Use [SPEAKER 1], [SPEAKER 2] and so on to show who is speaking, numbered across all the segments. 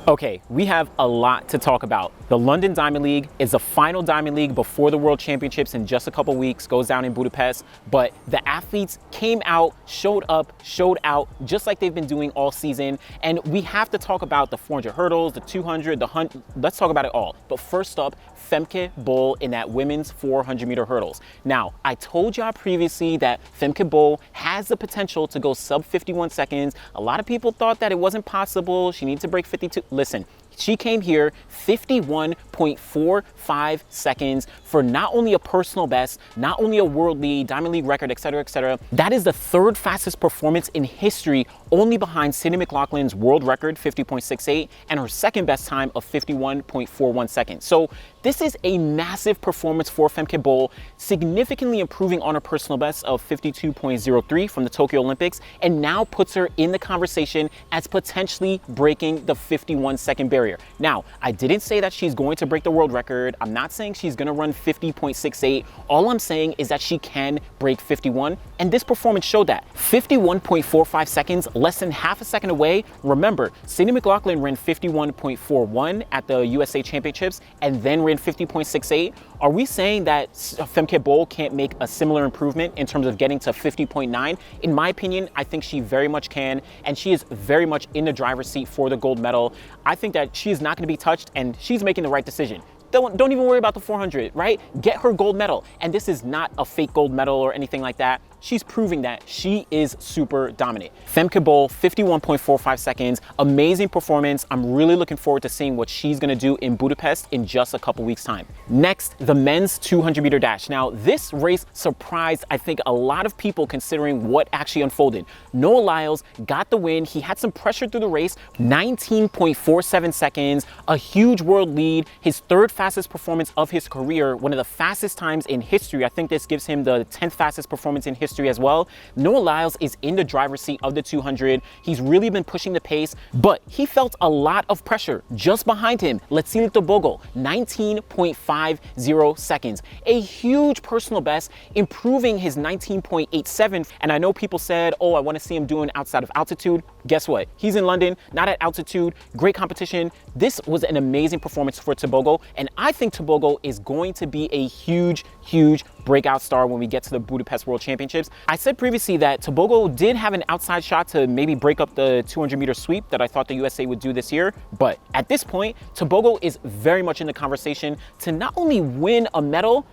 [SPEAKER 1] Okay, we have a lot to talk about. The London Diamond League is the final Diamond League before the World Championships in just a couple weeks, goes down in Budapest. But the athletes came out, showed up, showed out, just like they've been doing all season. And we have to talk about the 400 hurdles, the 200, the 100, let's talk about it all. But first up, Femke Bol in that women's 400-meter hurdles. Now, I told y'all previously that Femke Bol has the potential to go sub 51 seconds. A lot of people thought that it wasn't possible. She needs to break 52. Listen, she came here 51.45 seconds for not only a personal best, not only a world lead, Diamond League record, etc., etc. That is the third fastest performance in history, only behind Sydney McLaughlin's world record, 50.68, and her second best time of 51.41 seconds. So this is a massive performance for Femke Bol, significantly improving on her personal best of 52.03 from the Tokyo Olympics, and now puts her in the conversation as potentially breaking the 51-second barrier. Now, I didn't say that she's going to break the world record. I'm not saying she's going to run 50.68. All I'm saying is that she can break 51, and this performance showed that. 51.45 seconds, less than half a second away. Remember, Sydney McLaughlin ran 51.41 at the USA Championships and then ran 50.68. Are we saying that Femke Bol can't make a similar improvement in terms of getting to 50.9? In my opinion, I think she very much can, and she is very much in the driver's seat for the gold medal. I think that she is not going to be touched, and she's making the right decision. Don't even worry about the 400, right? Get her gold medal. And this is not a fake gold medal or anything like that. She's proving that she is super dominant. Femke Bol, 51.45 seconds, amazing performance. I'm really looking forward to seeing what she's gonna do in Budapest in just a couple weeks' time. Next, the men's 200-meter dash. Now, this race surprised, I think, a lot of people considering what actually unfolded. Noah Lyles got the win. He had some pressure through the race, 19.47 seconds, a huge world lead, his third fastest performance of his career, one of the fastest times in history. I think this gives him the 10th fastest performance in history as well. Noah Lyles is in the driver's seat of the 200. He's really been pushing the pace, but he felt a lot of pressure just behind him. Tebogo, 19.50 seconds, a huge personal best, improving his 19.87. And I know people said, oh, I want to see him doing outside of altitude. Guess what? He's in London, not at altitude, great competition. This was an amazing performance for Tebogo, and I think Tebogo is going to be a huge breakout star when we get to the Budapest World Championships. I said previously that Tebogo did have an outside shot to maybe break up the 200-meter sweep that I thought the USA would do this year, but at this point, Tebogo is very much in the conversation to not only win a medal,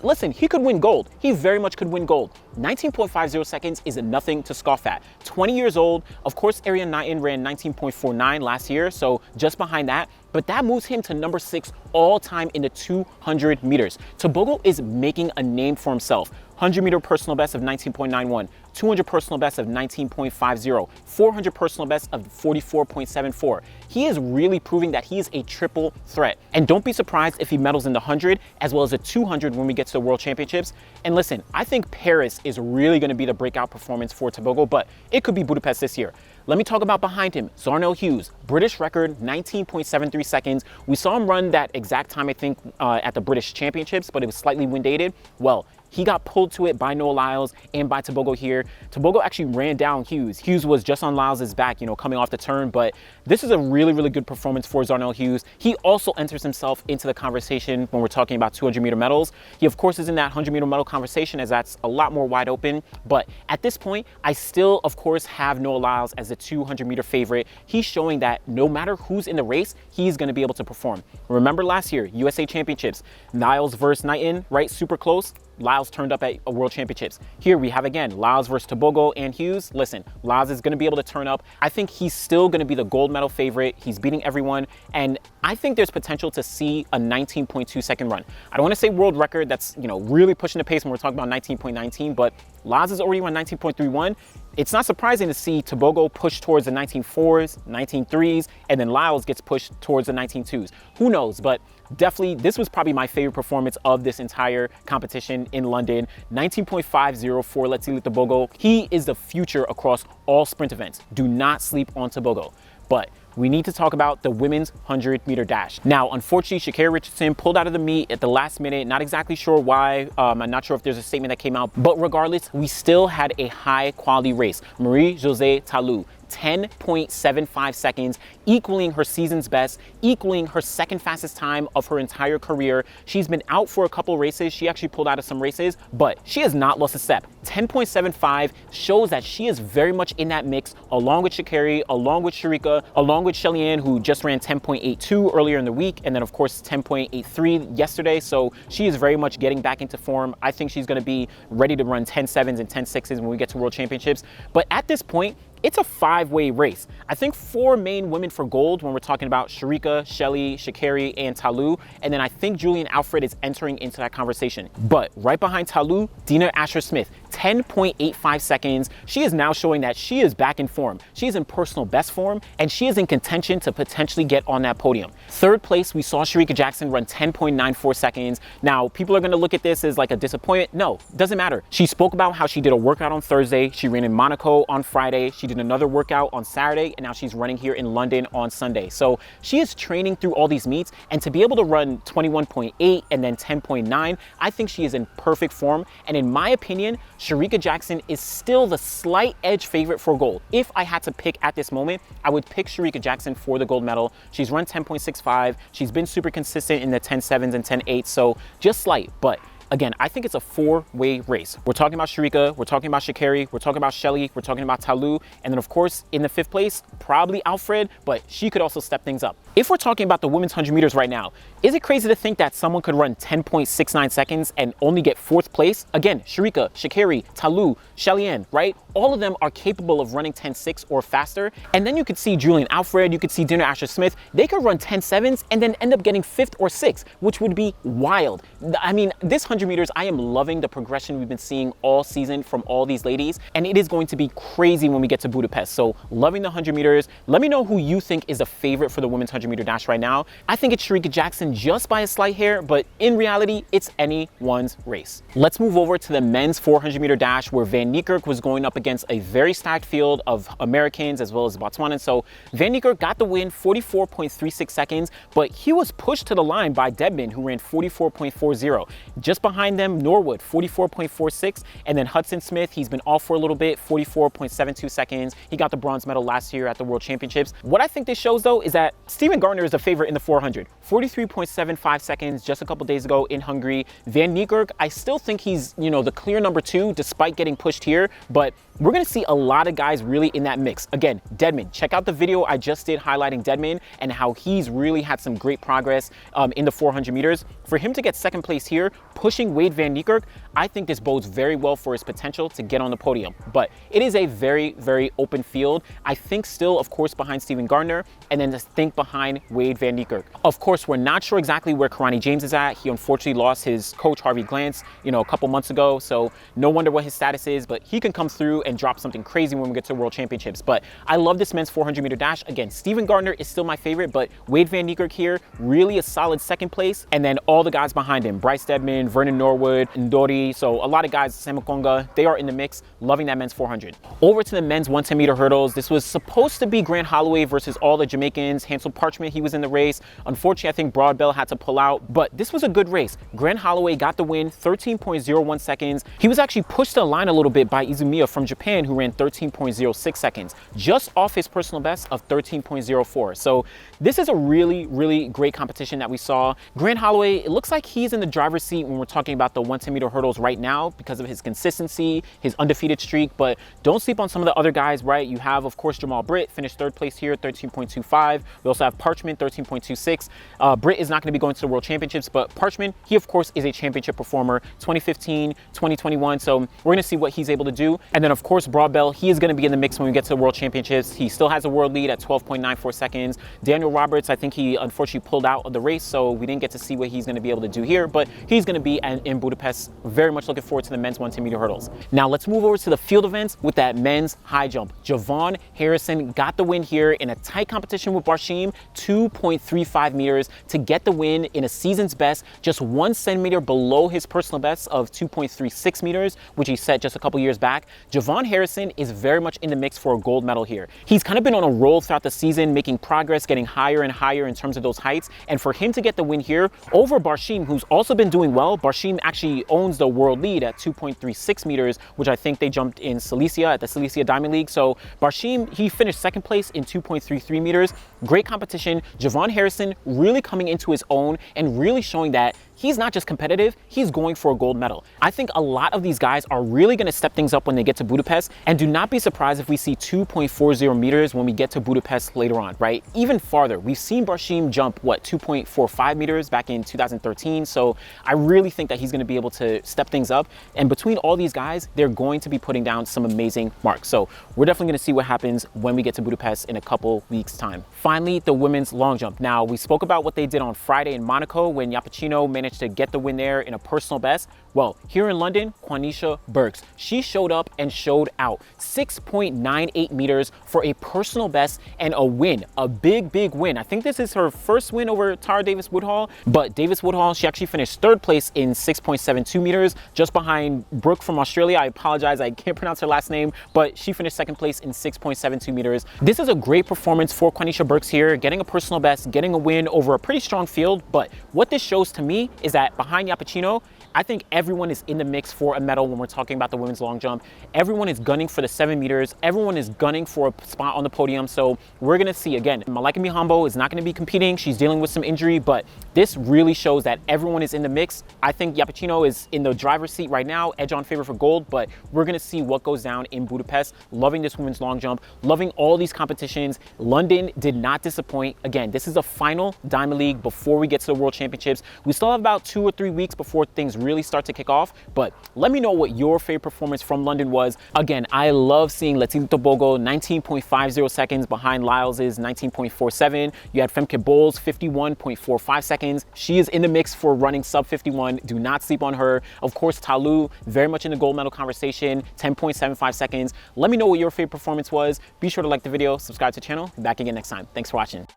[SPEAKER 1] listen, he could win gold. He very much could win gold. 19.50 seconds is nothing to scoff at. 20 years old. Of course, Arian Knighton ran 19.49 last year, so just behind that. But that moves him to number 6 all time in the 200 meters. Tebogo is making a name for himself. 100-meter personal best of 19.91, 200 personal best of 19.50, 400 personal best of 44.74. He is really proving that he is a triple threat. And don't be surprised if he medals in the 100 as well as the 200 when we get to the World Championships. And listen, I think Paris is really going to be the breakout performance for Tebogo, but it could be Budapest this year. Let me talk about behind him. Zarnell Hughes, British record, 19.73 seconds. We saw him run that exact time, I think, at the British Championships, but it was slightly wind dated. Well, he got pulled to it by Noah Lyles and by Tebogo here. Tebogo actually ran down Hughes. Hughes was just on Lyles' back, coming off the turn, but this is a really good performance for Zarnell Hughes. He also enters himself into the conversation when we're talking about 200-meter medals. He, of course, is in that 100-meter medal conversation as that's a lot more wide open, but at this point, I still, of course, have Noah Lyles as the 200-meter favorite. He's showing that no matter who's in the race, he's going to be able to perform. Remember last year, USA Championships, Lyles versus Knighton, right? Super close. Lyles turned up at World Championships. Here we have again, Lyles versus Tebogo and Hughes. Listen, Lyles is going to be able to turn up. I think he's still going to be the gold medal favorite. He's beating everyone. And I think there's potential to see a 19.2 second run. I don't want to say world record. That's, really pushing the pace when we're talking about 19.19, but Lyles is already on 19.31. It's not surprising to see Tebogo push towards the 19.4s, 19.3s, and then Lyles gets pushed towards the 19.2s. Who knows? But definitely, this was probably my favorite performance of this entire competition in London. 19.50 for Tebogo. He is the future across all sprint events. Do not sleep on Tebogo. But we need to talk about the women's 100-meter dash. Now, unfortunately, Sha'Carri Richardson pulled out of the meet at the last minute. Not exactly sure why. I'm not sure if there's a statement that came out. But regardless, we still had a high-quality race. Marie-Josée Talou, 10.75 seconds, equaling her season's best, equaling her second fastest time of her entire career. She's been out for a couple races. She actually pulled out of some races, but she has not lost a step. 10.75 shows that she is very much in that mix, along with Sha'Carri, along with Sharika, along with Shelly-Ann, who just ran 10.82 earlier in the week, and then of course 10.83 yesterday. So she is very much getting back into form. I think she's going to be ready to run 10.7s and 10.6s when we get to World Championships. But at this point, it's a five-way race. I think four main women for gold when we're talking about Sharika, Shelly, Sha'Carri, and Ta Lou. And then I think Julian Alfred is entering into that conversation. But right behind Ta Lou, Dina Asher-Smith, 10.85 seconds. She is now showing that she is back in form. She is in personal best form, and she is in contention to potentially get on that podium. Third place, we saw Shericka Jackson run 10.94 seconds. Now, people are gonna look at this as like a disappointment. No, doesn't matter. She spoke about how she did a workout on Thursday. She ran in Monaco on Friday. She did another workout on Saturday, and now she's running here in London on Sunday. So she is training through all these meets, and to be able to run 21.8 and then 10.9, I think she is in perfect form. And in my opinion, Shericka Jackson is still the slight edge favorite for gold. If I had to pick at this moment, I would pick Shericka Jackson for the gold medal. She's run 10.65. She's been super consistent in the 10.7s and 10.8s, so just slight, but again, I think it's a four-way race. We're talking about Shericka, we're talking about Sha'Carri, we're talking about Shelly, we're talking about Ta Lou, and then of course, in the fifth place, probably Alfred, but she could also step things up. If we're talking about the women's 100 meters right now, is it crazy to think that someone could run 10.69 seconds and only get fourth place? Again, Shericka, Sha'Carri, Ta Lou, Shelly-Ann, right? All of them are capable of running 10.6 or faster. And then you could see Julian Alfred, you could see Dina Asher-Smith, they could run 10.7s and then end up getting fifth or sixth, which would be wild. I mean, this 100 meters, I am loving the progression we've been seeing all season from all these ladies, and it is going to be crazy when we get to Budapest. So loving the 100 meters. Let me know who you think is a favorite for the women's 100 meter dash right now. I think it's Shericka Jackson just by a slight hair, but in reality, it's anyone's race. Let's move over to the men's 400 meter dash, where Van Niekerk was going up against a very stacked field of Americans as well as Botswanans. So Van Niekerk got the win, 44.36 seconds, but he was pushed to the line by Dedman, who ran 44.40. Just behind them, Norwood, 44.46, and then Hudson Smith, he's been off for a little bit, 44.72 seconds. He got the bronze medal last year at the World Championships. What I think this shows, though, is that Stephen Gardner is a favorite in the 400. 43.75 seconds just a couple days ago in Hungary. Van Niekerk, I still think he's, the clear number two, despite getting pushed here, but we're going to see a lot of guys really in that mix. Again, Dedman, check out the video I just did highlighting Dedman and how he's really had some great progress in the 400 meters. For him to get second place here, pushing Wade Van Niekerk, I think this bodes very well for his potential to get on the podium. But it is a very, very open field. I think still, of course, behind Stephen Gardner, and then just think behind Wade Van Niekerk. Of course, we're not sure exactly where Karani James is at. He unfortunately lost his coach, Harvey Glantz, a couple months ago. So no wonder what his status is, but he can come through and drop something crazy when we get to World Championships. But I love this men's 400 meter dash. Again, Stephen Gardner is still my favorite, but Wade Van Niekerk here, really a solid second place. And then all the guys behind him, Bryce Dedman, Vernon Norwood, Ndori. So a lot of guys, Samakonga, they are in the mix. Loving that men's 400. Over to the men's 110 meter hurdles. This was supposed to be Grant Holloway versus all the Jamaicans. Hansel Parchment, he was in the race. Unfortunately, I think Broadbell had to pull out, but this was a good race. Grant Holloway got the win, 13.01 seconds. He was actually pushed to the line a little bit by Izumiya from Japan, who ran 13.06 seconds, just off his personal best of 13.04. So this is a really, really great competition that we saw. Grant Holloway, it looks like he's in the driver's seat when we're talking about the 110 meter hurdles right now because of his consistency, his undefeated streak, but don't sleep on some of the other guys, right? You have, of course, Jamal Britt, finished third place here, 13.25. We also have Parchment, 13.26. Britt is not going to be going to the World Championships, but Parchment, he, of course, is a championship performer, 2015, 2021. So we're going to see what he's able to do. And then, of course, Broadbell, he is going to be in the mix when we get to the World Championships. He still has a world lead at 12.94 seconds. Daniel Roberts, I think he unfortunately pulled out of the race, so we didn't get to see what he's going to be able to do here, but he's going to be in Budapest. Very much looking forward to the men's 110 meter hurdles. Now let's move over to the field events with that men's high jump. Javon Harrison got the win here in a tight competition with Barshim, 2.35 meters to get the win in a season's best, just 1 centimeter below his personal best of 2.36 meters, which he set just a couple years back. Javon Harrison is very much in the mix for a gold medal here. He's kind of been on a roll throughout the season, making progress, getting higher and higher in terms of those heights. And for him to get the win here over Barshim, who's also been doing well, Barshim Barshim actually owns the world lead at 2.36 meters, which I think they jumped in Silesia at the Silesia Diamond League. So Barshim, he finished second place in 2.33 meters. Great competition. Javon Harrison really coming into his own and really showing that he's not just competitive, he's going for a gold medal. I think a lot of these guys are really going to step things up when they get to Budapest, and do not be surprised if we see 2.40 meters when we get to Budapest later on, right? Even farther, we've seen Barshim jump, what, 2.45 meters back in 2013, so I really think that he's going to be able to step things up, and between all these guys, they're going to be putting down some amazing marks. So we're definitely going to see what happens when we get to Budapest in a couple weeks' time. Finally, the women's long jump. Now, we spoke about what they did on Friday in Monaco when Iapicino managed to get the win there in a personal best. Well, here in London, Quanisha Burks, she showed up and showed out. 6.98 meters for a personal best and a win, a big win. I think this is her first win over Tara Davis-Woodhall, but Davis-Woodhall, she actually finished third place in 6.72 meters, just behind Brooke from Australia. I apologize, I can't pronounce her last name, but she finished second place in 6.72 meters. This is a great performance for Quanisha Burks here, getting a personal best, getting a win over a pretty strong field. But what this shows to me is that behind Iapicino, I think everyone is in the mix for a medal when we're talking about the women's long jump. Everyone is gunning for the 7 meters. Everyone is gunning for a spot on the podium. So we're going to see, again, Malaika Mihambo is not going to be competing. She's dealing with some injury, but this really shows that everyone is in the mix. I think Iapicino is in the driver's seat right now, edge on favor for gold, but we're going to see what goes down in Budapest. Loving this women's long jump, loving all these competitions. London did not disappoint. Again, this is a final Diamond League before we get to the World Championships. We still have about 2 or 3 weeks before things really start to kick off, but let me know what your favorite performance from London was. Again, I love seeing Letizia Tebogo 19.50 seconds behind Lyles's 19.47. You had Femke Bol's 51.45 seconds. She is in the mix for running sub 51. Do not sleep on her. Of course, Talu, very much in the gold medal conversation, 10.75 seconds. Let me know what your favorite performance was. Be sure to like the video, subscribe to the channel. Back again next time. Thanks for watching.